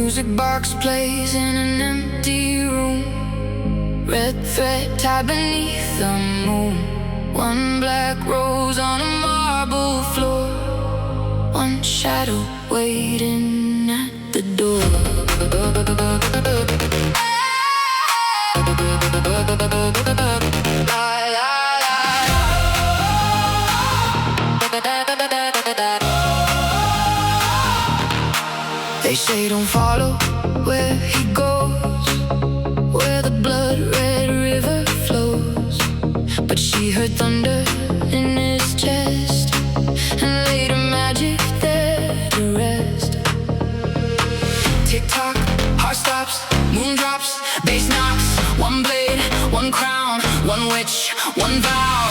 music box plays in an empty room. Red thread tied beneath the moon. One black rose on a marble floor. One shadow waiting at the door. They say don't follow where he goes, where the blood red river flows. But she heard thunder in his chest and laid her magic there to rest. Tick-tock, heart stops, moon drops, bass knocks. One blade, one crown, one witch, one vow.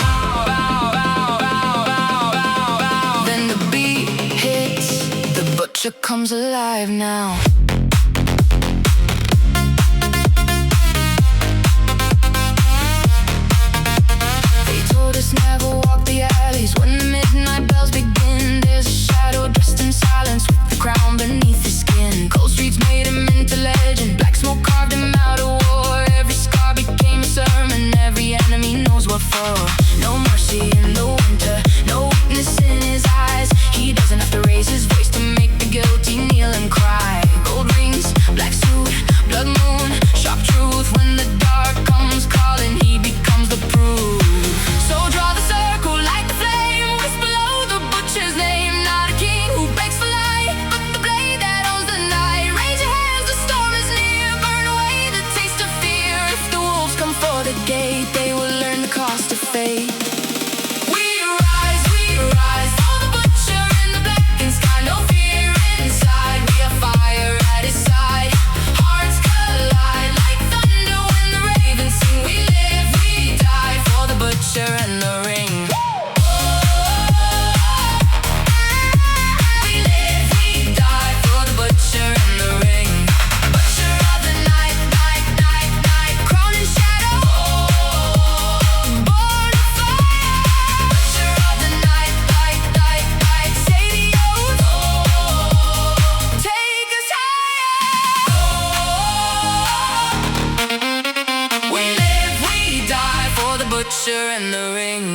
Then the beat hits, the butcher comes alive now. They told us never walk the alleys when the midnight bells begin. There's a shadow dressed in silence with the crown beneath his skin. Cold streets made him into legend, black smoke carved him out of war. Every scar became a sermon, every enemy knows what for. No mercy in the winter, no weakness in his eyes. He doesn't have to raise his voice to make the guilty kneel and cry. Gold rings, black suit, blood moon, sharp truth. When the dark comes calling, he becomes the proof. So draw the circle, light the flame, whisper below the butcher's name. Not a king who begs for light, but the blade that owns the night. Raise your hands, the storm is near, burn away the taste of fear. If the wolves come for the gate, they will learn the cost of fate. We rise, for the butcher in the blackened sky. No fear inside, we are fire at his side. Hearts collide like thunder when the ravens sing. We live, we die for the butcher and the ring. We live, we die for the butcher and the ring. Butcher of the night, crown and shadow, born of fire. Butcher of the night, say the oath, take us higher. We live, we die for the butcher and the ring.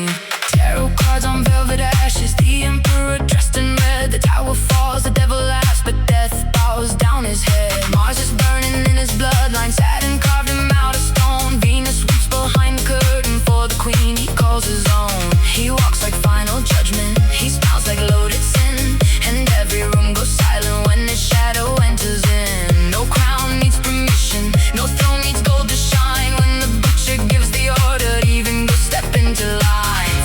Tarot cards on velvet ashes, the emperor dressed in red. The tower falls, the devil laughs, but death bows down his head. Mars is burning in his bloodline, Saturn carved him out of stone. Venus weeps behind the curtain for the queen he calls his own. He walks like final judgment, he smells like loaded sin, and every room goes silent when his shadow enters in. No crown needs permission, no throne needs gold to shine. When the butcher gives the order, even go step into line.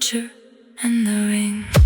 Butcher and the Ring.